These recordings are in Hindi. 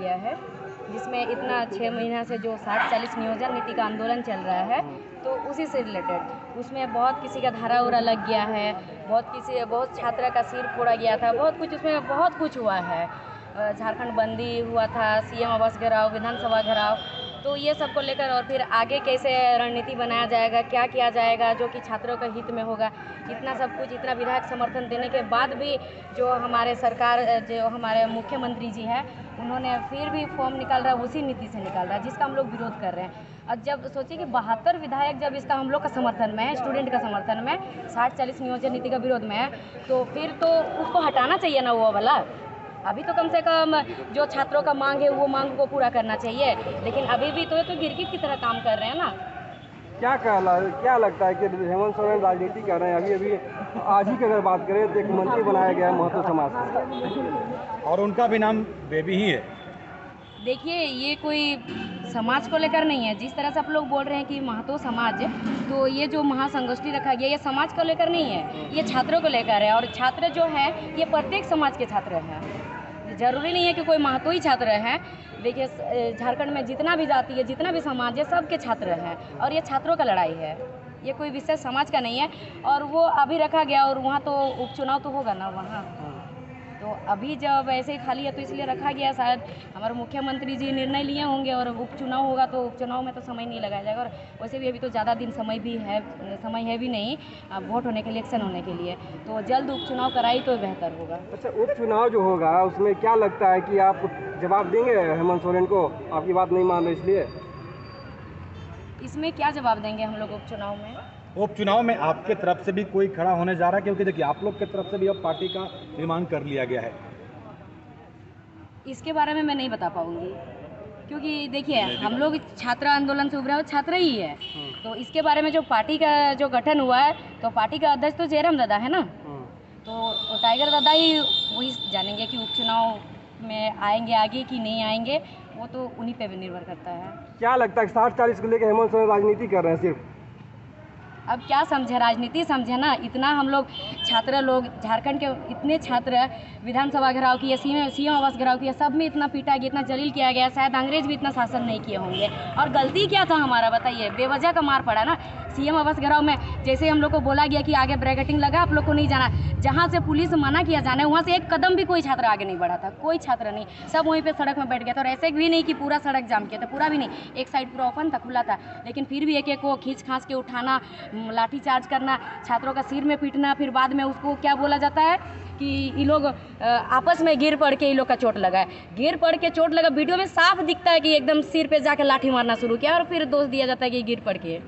गया है, जिसमें इतना 6 महीना से जो 60-40 नियोजन नीति का आंदोलन चल रहा है, तो उसी से रिलेटेड उसमें बहुत किसी का धारा उरा लग गया है, बहुत छात्रा का सिर फोड़ा गया था, बहुत कुछ उसमें बहुत कुछ हुआ है। झारखंड बंदी हुआ था, सीएम आवास घेराव, विधानसभा घेराव, तो ये सब को लेकर और फिर आगे कैसे रणनीति बनाया जाएगा, क्या किया जाएगा जो कि छात्रों के हित में होगा, इतना सब कुछ, इतना विधायक समर्थन देने के बाद भी जो हमारे सरकार, जो हमारे मुख्यमंत्री जी हैं, उन्होंने फिर भी फॉर्म निकाल रहा है, उसी नीति से निकाल रहा है जिसका हम लोग विरोध कर रहे हैं। और जब सोचिए कि 72 विधायक जब इसका हम लोग का समर्थन में है, स्टूडेंट का समर्थन में, 60-40 नियोजन नीति का विरोध में है, तो फिर तो उसको हटाना चाहिए ना वो वाला। अभी तो कम से कम जो छात्रों का मांग है वो मांग को पूरा करना चाहिए, लेकिन अभी भी तो गिरगिट की तरह काम कर रहे हैं ना। क्या लगता है कि हेमंत सोरेन राजनीति कर रहे हैं? अभी आज ही की अगर बात करें तो एक मंत्री बनाया गया है महतो समाज का, और उनका भी नाम बेबी ही है। देखिए, ये कोई समाज को लेकर नहीं है। जिस तरह से आप लोग बोल रहे हैं कि महतो समाज, तो ये जो महासंगोष्ठी रखा गया ये समाज को लेकर नहीं है, ये छात्रों को लेकर है। और छात्र जो है ये प्रत्येक समाज के छात्र हैं, जरूरी नहीं है कि कोई महतो ही छात्र हैं। देखिए, झारखंड में जितना भी जाति है, जितना भी समाज है, सबके छात्र हैं और ये छात्रों का लड़ाई है, ये कोई विशेष समाज का नहीं है। और वो अभी रखा गया और वहाँ तो उपचुनाव तो होगा ना वहाँ, तो अभी जब ऐसे ही खाली है तो इसलिए रखा गया। शायद हमारे मुख्यमंत्री जी निर्णय लिए होंगे और उपचुनाव होगा तो उपचुनाव में तो समय नहीं लगाया जाएगा। और वैसे भी अभी तो ज़्यादा दिन समय है भी नहीं वोट होने के लिए, इलेक्शन होने के लिए, तो जल्द उपचुनाव कराई तो बेहतर होगा। अच्छा, उपचुनाव जो होगा उसमें क्या लगता है कि आप जवाब देंगे हेमंत सोरेन को? आपकी बात नहीं मान रहे इसलिए इसमें क्या जवाब देंगे हम लोग उपचुनाव में? उपचुनाव में आपके तरफ से भी कोई खड़ा होने जा रहा है? क्योंकि देखिए, आप लोग की तरफ से भी अब पार्टी का निर्माण कर लिया गया है। इसके बारे में मैं नहीं बता पाऊंगी, क्योंकि देखिए हम लोग छात्र आंदोलन से उभरे हुए छात्र ही है, तो इसके बारे में जो पार्टी का जो गठन हुआ है, तो पार्टी का अध्यक्ष तो जयराम दादा है ना, तो टाइगर दादा ही वही जानेंगे कि उपचुनाव में आएंगे आगे कि नहीं आएंगे, वो तो उन्हीं पे भी निर्भर करता है। क्या लगता है 60-40 को लेकर हेमंत सोरेन राजनीति कर रहे हैं सिर्फ? अब क्या समझे, राजनीति समझे ना। इतना हम लोग छात्र लोग, झारखंड के इतने छात्र विधानसभा घेराव किए, सीएम आवास घेराव किया, सब में इतना पीटा गया, इतना जलील किया गया, शायद अंग्रेज भी इतना शासन नहीं किए होंगे। और गलती क्या था हमारा बताइए? बेवजह का मार पड़ा ना। सीएम आवास घेराव में जैसे हम लोग को बोला गया कि आगे ब्रैकेटिंग लगा, आप लोग को नहीं जाना, जहाँ से पुलिस मना किया जाना है वहाँ से एक कदम भी कोई छात्र आगे नहीं बढ़ा था, कोई छात्र नहीं, सब वहीं पे सड़क में बैठ गया था। और ऐसे भी नहीं कि पूरा सड़क जाम किया था, पूरा भी नहीं, एक साइड पूरा ओपन था, खुला था, लेकिन फिर भी एक को खींच खांच के उठाना, लाठी चार्ज करना, छात्रों का सिर में पीटना, फिर बाद में उसको क्या बोला जाता है कि ये लोग आपस में गिर पड़ के ये लोग का चोट लगा है, गिर पड़ के चोट लगा। वीडियो में साफ दिखता है कि एकदम सिर पे जाके लाठी मारना शुरू किया और फिर दोष दिया जाता है कि गिर पड़ के।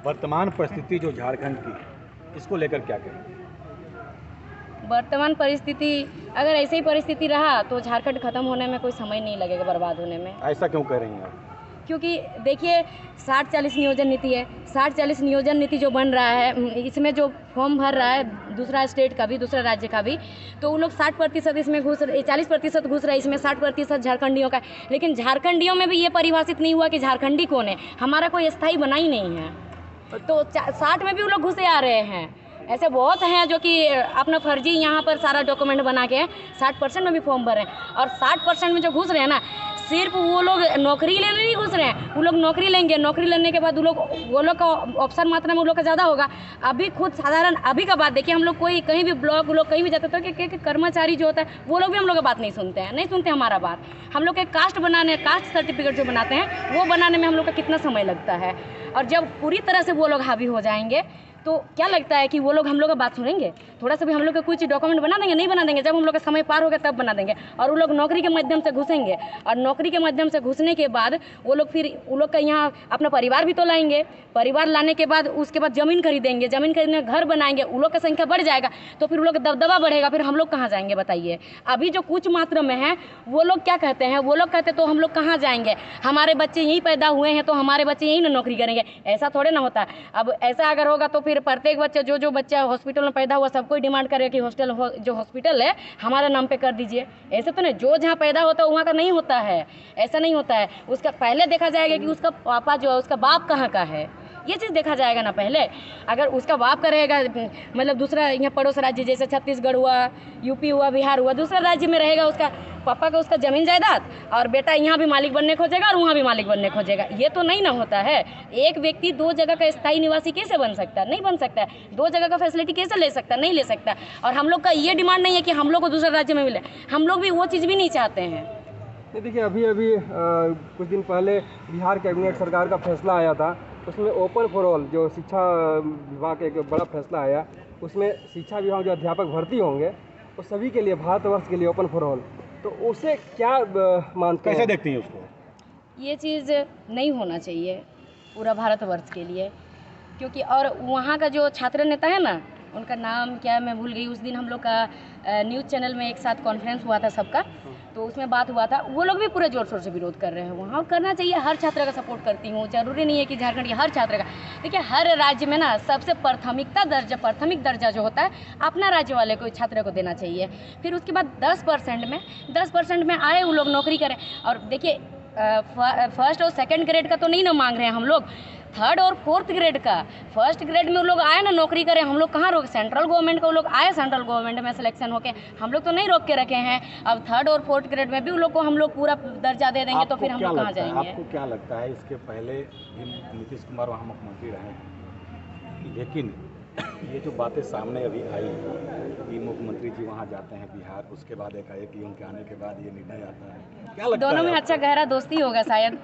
वर्तमान परिस्थिति जो झारखंड की, इसको लेकर क्या कहें? वर्तमान परिस्थिति, अगर ऐसे ही परिस्थिति रहा तो झारखंड खत्म होने में कोई समय नहीं लगेगा, बर्बाद होने में। ऐसा क्यों कह रही हैं आप? क्योंकि देखिए 60-40 नियोजन नीति है, 60-40 नियोजन नीति जो बन रहा है, इसमें जो फॉर्म भर रहा है दूसरा स्टेट का भी, दूसरा राज्य का भी, तो वो लोग 60% इसमें घुस रहे, 40% घुस रहा है, इसमें 60% झारखंडियों का। लेकिन झारखंडियों में भी ये परिभाषित नहीं हुआ कि झारखंडी कौन है, हमारा कोई स्थायी बना ही नहीं है, तो 60 में भी वो लोग घुसे आ रहे हैं। ऐसे बहुत हैं जो कि अपना फर्जी यहाँ पर सारा डॉक्यूमेंट बना के 60% में भी फॉर्म भर रहे हैं। और 60% में जो घुस रहे हैं ना, सिर्फ वो लोग नौकरी लेने नहीं घुस रहे हैं, वो लोग नौकरी लेंगे, नौकरी लेने के बाद वो लोग का ऑप्शन मात्रा में वो लोग का ज़्यादा होगा। अभी खुद साधारण अभी का बात देखिए, हम लोग कोई कहीं भी ब्लॉक, वो लोग कहीं भी जाते थे कि कर्मचारी जो होता है वो लोग भी हम लोग की बात नहीं सुनते हैं, नहीं सुनते हमारा बात। हम लोग के कास्ट बनाने, कास्ट सर्टिफिकेट जो बनाते हैं वो बनाने में हम लोग का कितना समय लगता है, और जब पूरी तरह से वो लोग हावी हो जाएंगे तो क्या लगता है कि वो लोग हम लोग का बात सुनेंगे? थोड़ा सा भी हम लोग का कुछ डॉक्यूमेंट बना देंगे? नहीं बना देंगे। जब हम लोग का समय पार हो गया तब बना देंगे। और वो लोग नौकरी के माध्यम से घुसेंगे, और नौकरी के माध्यम से घुसने के बाद वो लोग फिर वो लोग का यहाँ अपना परिवार भी तो लाएंगे, परिवार लाने के बाद उसके बाद ज़मीन खरीदेंगे, ज़मीन खरीदने घर बनाएंगे, वो लोग का संख्या बढ़ जाएगा, तो फिर वो लोग का दबदबा बढ़ेगा, फिर हम लोग कहाँ जाएंगे बताइए? अभी जो कुछ मात्रा में है वो लोग क्या कहते हैं, वो लोग कहते तो हम लोग कहाँ जाएंगे? हमारे बच्चे यहीं पैदा हुए हैं तो हमारे बच्चे यहीं ना नौकरी करेंगे, ऐसा थोड़े ना होता। अब ऐसा अगर होगा तो फिर प्रत्येक बच्चे, जो बच्चा हॉस्पिटल में पैदा हुआ सब कोई डिमांड करे कि जो हॉस्पिटल है हमारे नाम पे कर दीजिए। ऐसे तो नहीं, जो जहाँ पैदा होता है वहाँ का नहीं होता है, ऐसा नहीं होता है। उसका पहले देखा जाएगा कि उसका पापा जो है, उसका बाप कहाँ का है, ये चीज़ देखा जाएगा ना पहले। अगर उसका बाप करेगा, मतलब दूसरा यहाँ पड़ोस राज्य जैसे छत्तीसगढ़ हुआ, यूपी हुआ, बिहार हुआ, दूसरा राज्य में रहेगा उसका पापा का उसका ज़मीन जायदाद, और बेटा यहाँ भी मालिक बनने खोजेगा और वहाँ भी मालिक बनने खोजेगा। ये तो नहीं ना होता है। एक व्यक्ति दो जगह का स्थायी निवासी कैसे बन सकता है? नहीं बन सकता है। दो जगह का फैसिलिटी कैसे ले सकता है? नहीं ले सकता। और हम लोग का ये डिमांड नहीं है कि हम लोग को दूसरे राज्य में मिले, हम लोग भी वो चीज़ भी नहीं चाहते हैं। नहीं, देखिए अभी कुछ दिन पहले बिहार कैबिनेट सरकार का फैसला आया था, उसमें ओपन फॉर ऑल जो शिक्षा विभाग का एक बड़ा फैसला आया, उसमें शिक्षा विभाग जो अध्यापक भर्ती होंगे वो सभी के लिए, भारतवर्ष के लिए ओपन फॉर ऑल। तो उसे क्या मानते हैं, कैसे देखती हैं उसको? ये चीज़ नहीं होना चाहिए पूरा भारतवर्ष के लिए, क्योंकि और वहाँ का जो छात्र नेता है ना, उनका नाम क्या है मैं भूल गई। उस दिन हम लोग का न्यूज़ चैनल में एक साथ कॉन्फ्रेंस हुआ था सबका, तो उसमें बात हुआ था। वो लोग भी पूरे जोर शोर से विरोध कर रहे हैं वहाँ। करना चाहिए, हर छात्र का सपोर्ट करती हूँ, ज़रूरी नहीं है कि झारखंड के हर छात्र का। देखिए हर राज्य में ना सबसे प्राथमिक दर्जा जो होता है अपना राज्य वाले को, छात्र को देना चाहिए। फिर उसके बाद 10% में आए वो लोग नौकरी करें। और देखिए फर्स्ट और सेकंड ग्रेड का तो नहीं ना मांग रहे हैं हम लोग, थर्ड और फोर्थ ग्रेड का। फर्स्ट ग्रेड में वो लोग आए ना नौकरी करें, हम लोग कहाँ रोक, सेंट्रल गवर्नमेंट को वो लोग आए, सेंट्रल गवर्नमेंट में सिलेक्शन होके, हम लोग तो नहीं रोक के रखे हैं। अब थर्ड और फोर्थ ग्रेड में भी वो लोग को हम लोग पूरा दर्जा दे देंगे तो फिर हम लोग कहाँ जाएंगे? आपको क्या लगता है, इसके पहले नीतीश कुमार वहाँ मुख्यमंत्री रहे, लेकिन ये जो बातें सामने अभी आई कि मुख्यमंत्री जी वहाँ जाते हैं बिहार, उसके बाद एकाएक उनके आने के बाद ये निर्णय आता है, क्या लगता है? दोनों में अच्छा गहरा दोस्ती होगा शायद,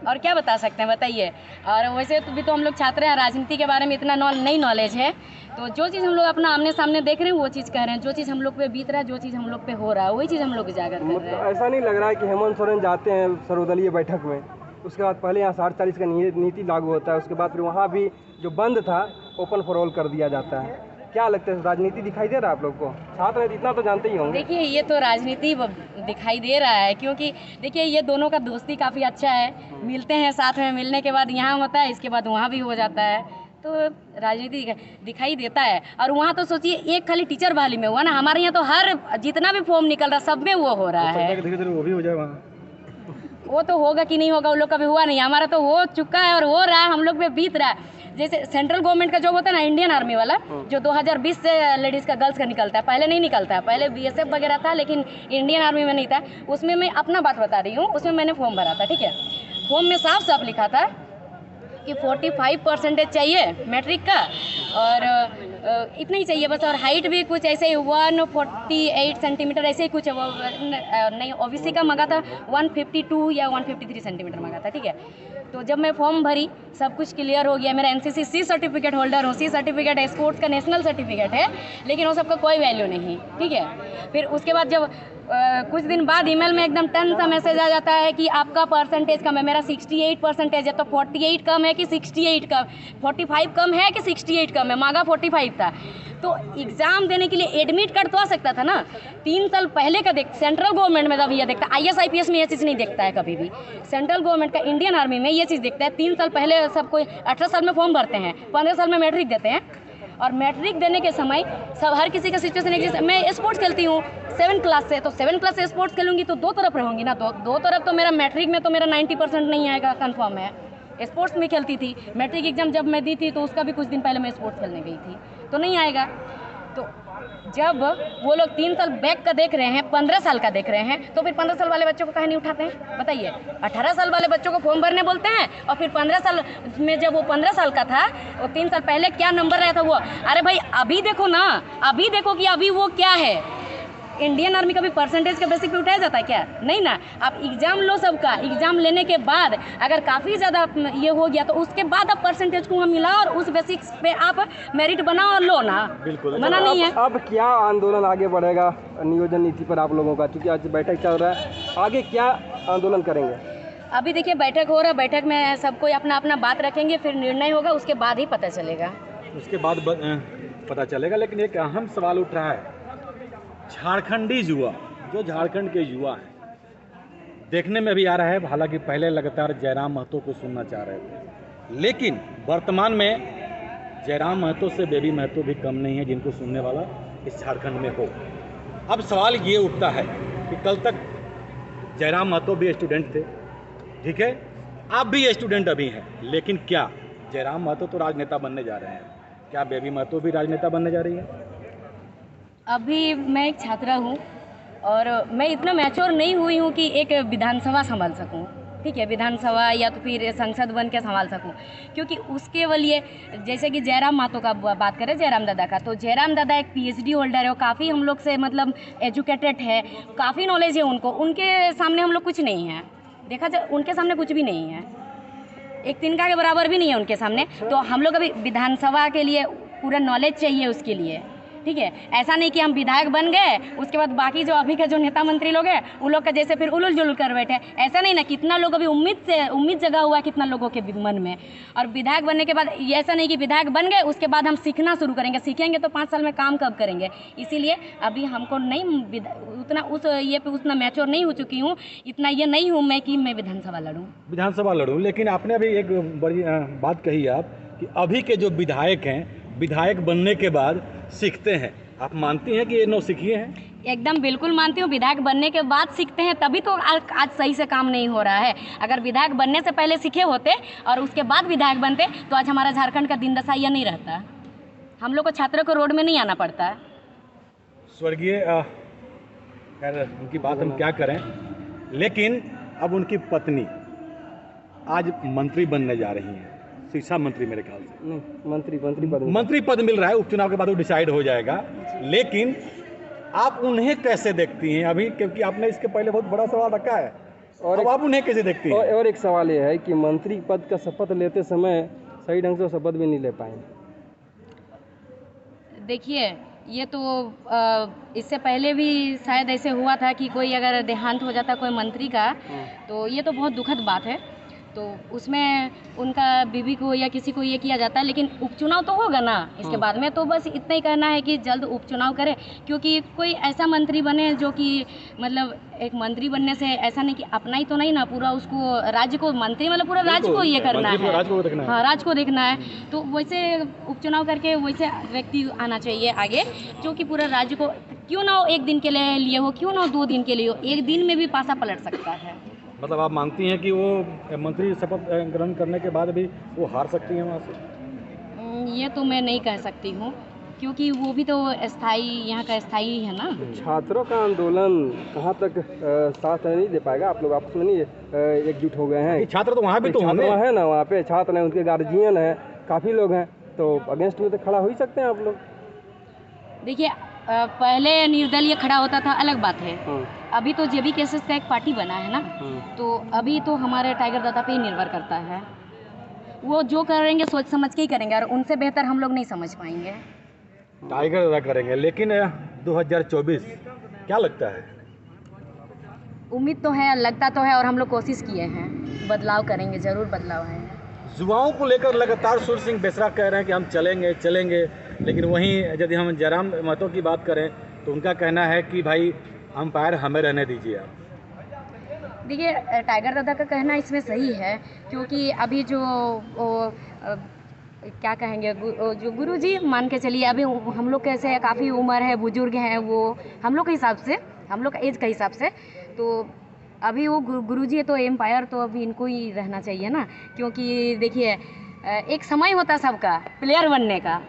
और क्या बता सकते हैं बताइए। और वैसे तो भी तो हम लोग छात्र हैं, राजनीति के बारे में इतना नहीं नॉलेज है, तो जो चीज़ हम लोग अपना आमने सामने देख रहे हैं वो चीज़ कह रहे हैं। जो चीज़ हम लोग पे बीत रहा है, जो चीज़ हम लोग पे हो रहा है, वही चीज़ हम लोग उजागर कर रहे हैं। ऐसा नहीं लग रहा है कि हेमंत सोरेन जाते हैं सर्वदलीय बैठक में, उसके बाद पहले यहाँ 60-40 का नीति लागू होता है, उसके बाद फिर वहाँ भी जो बंद था ओपन फॉर ऑल कर दिया जाता है। क्या लगता है, राजनीति दिखाई दे रहा है आप लोग को? छात्र इतना तो जानते ही होंगे। देखिए ये तो राजनीति दिखाई दे रहा है, क्योंकि देखिए ये दोनों का दोस्ती काफ़ी अच्छा है, मिलते हैं साथ में, मिलने के बाद यहाँ होता है, इसके बाद वहाँ भी हो जाता है, तो राजनीति दिखाई देता है। और वहाँ तो सोचिए एक खाली टीचर बहाली में हुआ ना, हमारे यहाँ तो हर जितना भी फॉर्म निकल रहा सब में वो हो रहा है। धीरे-धीरे वो भी हो जाए वहाँ। वो तो होगा कि नहीं होगा, उन लोग का भी हुआ नहीं, हमारा तो हो चुका है और हो रहा है, हम लोग पे बीत रहा है। जैसे सेंट्रल गवर्नमेंट का जॉब होता है ना, इंडियन आर्मी वाला, जो 2020 से लेडीज़ का गर्ल्स का निकलता है, पहले नहीं निकलता है, पहले BSF वगैरह था लेकिन इंडियन आर्मी में नहीं था। उसमें मैं अपना बात बता रही हूँ, उसमें मैंने फॉर्म भरा था, ठीक है। फॉर्म में साफ साफ लिखा था कि 45% चाहिए मैट्रिक का, और इतना ही चाहिए बस, और हाइट भी कुछ ऐसे ही 148 सेंटीमीटर ऐसे ही कुछ नहीं, OBC का मंगा था 152 या 153 सेंटीमीटर मंगा था, ठीक है। तो जब मैं फॉर्म भरी सब कुछ क्लियर हो गया, मेरा NCC C सर्टिफिकेट होल्डर हूँ, C सर्टिफिकेट है, स्पोर्ट्स का नेशनल सर्टिफिकेट है, लेकिन वो सबका कोई वैल्यू नहीं, ठीक है। फिर उसके बाद जब कुछ दिन बाद ईमेल में एकदम टन सा मैसेज आ जाता है कि आपका परसेंटेज कम है। मेरा 68% है, तो 48 कम है कि 68 कम, 45 कम है कि 68 कम है, मांगा 45 था। तो एग्ज़ाम देने के लिए एडमिट कार्ड तो आ सकता था ना, 3 साल पहले का सेंट्रल गवर्नमेंट में तभी ये देखता है, IAS IPS में ये चीज़ नहीं देखता है कभी भी। सेंट्रल गवर्नमेंट का इंडियन आर्मी में ये चीज़ देखता है, 3 साल पहले सब कोई 18 साल में फॉर्म भरते हैं, 15 साल में मैट्रिक देते हैं, और मैट्रिक देने के समय सब हर किसी का सिचुएशन एक जैसे। मैं स्पोर्ट्स खेलती हूँ 7 क्लास से, तो 7 क्लास से स्पोर्ट्स खेलूँगी तो 2 तरफ रहूँगी ना, तो 2 तरफ तो मेरा मैट्रिक में तो मेरा 90% नहीं आएगा, कन्फर्म है। स्पोर्ट्स में खेलती थी, मैट्रिक एग्जाम जब मैं दी थी तो उसका भी कुछ दिन पहले मैं स्पोर्ट्स खेलने गई थी, तो नहीं आएगा। तो जब वो लोग 3 साल बैक का देख रहे हैं, 15 साल का देख रहे हैं, तो फिर 15 साल वाले बच्चों को काहे नहीं उठाते हैं बताइए? 18 साल वाले बच्चों को फॉर्म भरने बोलते हैं, और फिर 15 साल में जब वो 15 साल का था, वो 3 साल पहले क्या नंबर रहा था वो, अरे भाई अभी देखो ना, अभी देखो कि अभी वो क्या है। इंडियन आर्मी का भी परसेंटेज के बेसिस पे उठाया जाता है क्या? नहीं ना। आप एग्ज़ाम लो, सबका एग्ज़ाम लेने के बाद अगर काफ़ी ज़्यादा ये हो गया तो उसके बाद आप परसेंटेज को मिला और उस बेसिस पे आप मेरिट बनाओ और लो ना, बिल्कुल मना नहीं है। अब क्या आंदोलन आगे बढ़ेगा नियोजन नीति पर आप लोगों का, क्योंकि आज बैठक चल रहा है, आगे क्या आंदोलन करेंगे? अभी देखिए बैठक हो रहा है, बैठक में सब कोई अपना अपना बात रखेंगे, फिर निर्णय होगा, उसके बाद ही पता चलेगा। उसके बाद पता चलेगा। लेकिन एक अहम सवाल उठ रहा है, झारखंडी युवा, जो झारखंड के युवा हैं, देखने में भी आ रहा है, हालांकि पहले लगातार जयराम महतो को सुनना चाह रहे थे, लेकिन वर्तमान में जयराम महतो से बेबी महतो भी कम नहीं है जिनको सुनने वाला इस झारखंड में हो। अब सवाल ये उठता है कि कल तक जयराम महतो भी स्टूडेंट थे, ठीक है, आप भी स्टूडेंट अभी हैं, लेकिन क्या जयराम महतो तो राजनेता बनने जा रहे हैं, क्या बेबी महतो भी राजनेता बनने जा रही है? अभी मैं एक छात्रा हूँ और मैं इतना मैच्योर नहीं हुई हूँ कि एक विधानसभा संभाल सकूँ, ठीक है, विधानसभा या तो फिर संसद बन के संभाल सकूँ, क्योंकि उसके लिए जैसे कि जयराम महतो का बात करें, जयराम दादा का, तो जयराम दादा एक PhD होल्डर है, वो काफ़ी हम लोग से मतलब एजुकेटेड है, काफ़ी नॉलेज है उनको, उनके सामने हम लोग कुछ नहीं है, देखा जाए उनके सामने कुछ भी नहीं है, एक तिनका के बराबर भी नहीं है उनके सामने। तो हम लोग अभी विधानसभा के लिए पूरा नॉलेज चाहिए उसके लिए, ठीक है। ऐसा नहीं कि हम विधायक बन गए उसके बाद बाकी जो अभी के जो नेता मंत्री लोग हैं उन लोग का जैसे फिर उलझुल जुलूल कर बैठे, ऐसा नहीं ना। कितना लोग अभी उम्मीद जगा हुआ है कितना लोगों के मन में, और विधायक बनने के बाद ये ऐसा नहीं कि विधायक बन गए उसके बाद हम सीखना शुरू करेंगे, सीखेंगे तो 5 साल में काम कब करेंगे। इसीलिए अभी हमको नहीं उतना उस ये पे उतना मैच्योर नहीं हो चुकी हूँ, इतना ये नहीं हूँ मैं कि मैं विधानसभा लड़ूँ। लेकिन आपने अभी एक बड़ी बात कही आप कि अभी के जो विधायक हैं, विधायक बनने के बाद सीखते हैं, आप मानती हैं कि ये नौसिखिए हैं? एकदम बिल्कुल मानती हूँ, विधायक बनने के बाद सीखते हैं, तभी तो आज सही से काम नहीं हो रहा है। अगर विधायक बनने से पहले सीखे होते और उसके बाद विधायक बनते तो आज हमारा झारखंड का दिन दशा यह नहीं रहता, हम लोग को छात्रों को रोड में नहीं आना पड़ता। स्वर्गीय खैर उनकी बात हम क्या करें, लेकिन अब उनकी पत्नी आज मंत्री बनने जा रही हैं, शिक्षा मंत्री मेरे ख्याल से। नहीं, मंत्री पद मिल रहा है, उपचुनाव के बाद वो डिसाइड हो जाएगा। लेकिन आप उन्हें कैसे देखती हैं अभी, क्योंकि आपने इसके पहले बहुत बड़ा सवाल रखा है, और अब आप उन्हें कैसे देखती हैं? और एक सवाल ये है कि मंत्री पद का शपथ लेते समय सही ढंग से शपथ भी नहीं ले पाए। देखिए ये तो इससे पहले भी शायद ऐसे हुआ था कि कोई अगर देहांत हो जाता कोई मंत्री का, तो ये तो बहुत दुखद बात है, तो उसमें उनका बीवी को या किसी को ये किया जाता है। लेकिन उपचुनाव तो होगा ना इसके बाद में, तो बस इतना ही कहना है कि जल्द उपचुनाव करें, क्योंकि कोई ऐसा मंत्री बने जो कि मतलब एक मंत्री बनने से ऐसा नहीं कि अपना ही तो नहीं ना, पूरा उसको राज्य को, मंत्री मतलब पूरा राज्य को ये करना है, हाँ राज्य को देखना है। तो वैसे उपचुनाव करके वैसे व्यक्ति आना चाहिए आगे जो कि पूरा राज्य को, क्यों ना हो 1 दिन के लिए हो, क्यों ना हो 2 दिन के लिए हो, 1 दिन में भी पासा पलट सकता है। मतलब आप मानती हैं कि वो मंत्री शपथ ग्रहण करने के बाद भी वो हार सकती हैं वहाँ से? ये तो मैं नहीं कह सकती हूँ, क्योंकि वो भी तो स्थायी, यहाँ का स्थायी है ना। छात्रों का आंदोलन कहाँ तक साथ नहीं दे पाएगा? आप लोग आपस में नहीं एकजुट हो गए हैं? छात्र तो वहाँ भी तो है ना, वहाँ पे छात्र हैं, उनके गार्जियन हैं, काफ़ी लोग हैं, तो अगेंस्ट में तो खड़ा हो ही सकते हैं आप लोग। देखिए पहले निर्दलीय खड़ा होता था, अलग बात है। अभी तो जेबी केसेस का एक पार्टी बना है ना, तो अभी तो हमारे टाइगर दादा पे ही निर्भर करता है, वो जो करेंगे सोच समझ के ही करेंगे, और उनसे बेहतर हम लोग नहीं समझ पाएंगे। टाइगर दादा करेंगे, लेकिन 2024 क्या लगता है? उम्मीद तो है, लगता तो है, और हम लोग कोशिश किए हैं, बदलाव करेंगे, जरूर बदलाव है। युवाओं को लेकर लगातार सूर्य सिंह बेसरा कह रहे हैं कि हम चलेंगे, लेकिन वहीं यदि हम जयराम महतो की बात करें तो उनका कहना है कि भाई अंपायर हमें रहने दीजिए आप। देखिए टाइगर दादा का कहना इसमें सही है, क्योंकि अभी जो क्या कहेंगे, जो गुरुजी मान के चलिए, अभी हम लोग कैसे काफ़ी उम्र है, बुजुर्ग हैं वो, हम लोग के हिसाब से, हम लोग का एज के हिसाब से, तो अभी वो गुरुजी है तो एम्पायर तो अभी इनको ही रहना चाहिए ना। क्योंकि देखिए एक समय होता है सबका प्लेयर बनने का,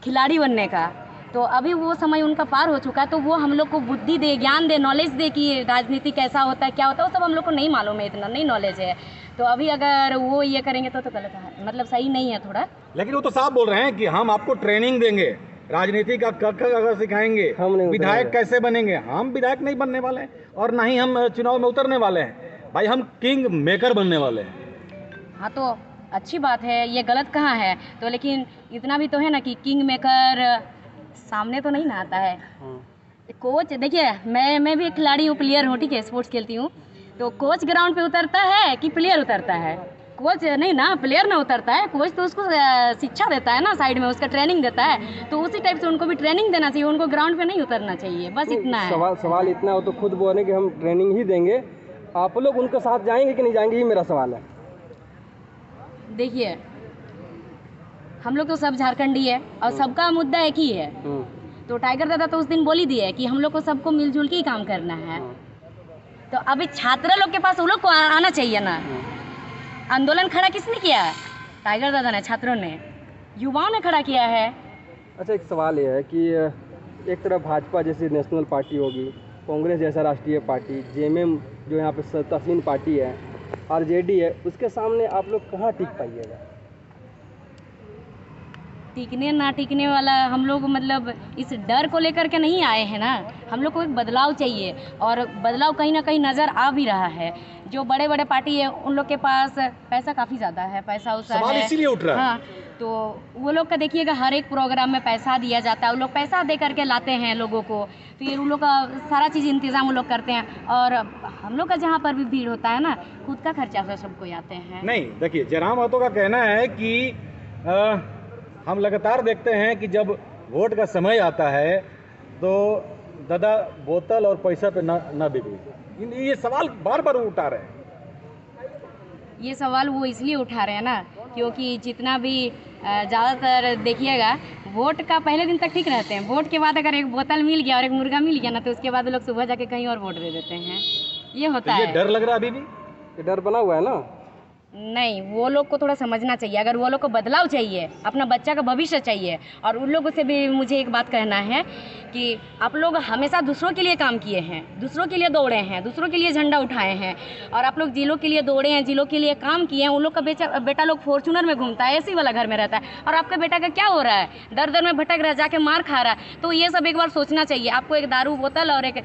खिलाड़ी बनने का, तो अभी वो समय उनका पार हो चुका है, तो वो हम लोग को बुद्धि दे, ज्ञान दे, नॉलेज दे कि राजनीति कैसा होता है, क्या होता है, वो सब हम लोग को नहीं मालूम है, इतना नहीं नॉलेज है। तो अभी अगर वो ये करेंगे तो गलत है, मतलब सही नहीं है थोड़ा। लेकिन वो तो साफ बोल रहे हैं कि हम आपको ट्रेनिंग देंगे, राजनीति का अगर सिखाएंगे, विधायक कैसे बनेंगे। हम विधायक नहीं बनने वाले हैं और ना ही हम चुनाव में उतरने वाले हैं भाई, हम किंग मेकर बनने वाले हैं। हाँ तो अच्छी बात है, ये गलत कहाँ है। तो लेकिन इतना भी तो है ना कि किंग मेकर सामने तो नहीं ना आता है। कोच देखिए, मैं भी खिलाड़ी हूँ, प्लेयर हूँ, ठीक है, स्पोर्ट्स खेलती हूँ, तो कोच ग्राउंड पे उतरता है कि प्लेयर उतरता है? कोच नहीं ना, प्लेयर ना उतरता है, कोच तो उसको शिक्षा देता है ना, साइड में उसका ट्रेनिंग देता है, तो उसी टाइप से उनको भी ट्रेनिंग देना चाहिए, उनको ग्राउंड पे नहीं उतरना चाहिए, बस इतना है। सवाल इतना हो तो खुद बोले कि हम ट्रेनिंग ही देंगे, आप लोग उनके साथ जाएंगे कि नहीं जाएंगे, ये मेरा सवाल है। देखिए हम लोग तो सब झारखंडी है और सबका मुद्दा एक ही है, तो टाइगर दादा तो उस दिन बोल ही दिए कि हम लोग को सबको मिलजुल के ही काम करना है। तो अभी छात्र लोग के पास वो लोग को आना चाहिए ना। आंदोलन खड़ा किसने किया? टाइगर दादा ने, छात्रों ने, युवाओं ने खड़ा किया है। अच्छा, एक सवाल ये है कि एक तरफ भाजपा जैसी नेशनल पार्टी होगी, कांग्रेस जैसा राष्ट्रीय पार्टी, जेएमएम जो यहाँ पे सत्तासीन पार्टी है, आरजेडी है, उसके सामने आप लोग कहाँ टिक पाइएगा? टिकने ना टिकने वाला हम लोग मतलब इस डर को लेकर के नहीं आए हैं ना। हम लोग को एक बदलाव चाहिए और बदलाव कहीं ना कहीं नज़र आ भी रहा है। जो बड़े बड़े पार्टी है उन लोग के पास पैसा काफ़ी ज़्यादा है, पैसा उसा सवाल है। इसीलिए उठ रहा है। हाँ, तो वो लोग का देखिएगा हर एक प्रोग्राम में पैसा दिया जाता है। वो लोग पैसा दे करके लाते हैं लोगों को, फिर उन लोग का सारा चीज़ इंतज़ाम वो लोग करते हैं। और हम लोग का जहाँ पर भी भीड़ होता है ना, खुद का खर्चा से सबको आते हैं। नहीं, देखिए जयराम महतो का कहना है कि हम लगातार देखते हैं कि जब वोट का समय आता है तो दादा बोतल और पैसा पे ना बिगड़ी। ये सवाल बार बार उठा रहे हैं। ये सवाल वो इसलिए उठा रहे हैं ना क्योंकि जितना भी ज़्यादातर देखिएगा वोट का पहले दिन तक ठीक रहते हैं। वोट के बाद अगर एक बोतल मिल गया और एक मुर्गा मिल गया ना, तो उसके बाद लोग सुबह जाके कहीं और वोट दे देते हैं। ये होता तो ये है। डर लग रहा है अभी भी? ये डर बना हुआ है ना? नहीं, वो लोग को थोड़ा समझना चाहिए। अगर वो लोग को बदलाव चाहिए, अपना बच्चा का भविष्य चाहिए, और उन लोगों से भी मुझे एक बात कहना है कि आप लोग हमेशा दूसरों के लिए काम किए हैं, दूसरों के लिए दौड़े हैं, दूसरों के लिए झंडा उठाए हैं, और आप लोग जिलों के लिए दौड़े हैं, जिलों के लिए काम किए हैं। उन लोग का बेटा लोग फॉर्चूनर में घूमता है, एसी वाला घर में रहता है, और आपका बेटा का क्या हो रहा है? दर दर में भटक रहा है, जाके मार खा रहा है। तो ये सब एक बार सोचना चाहिए आपको। एक दारू बोतल और एक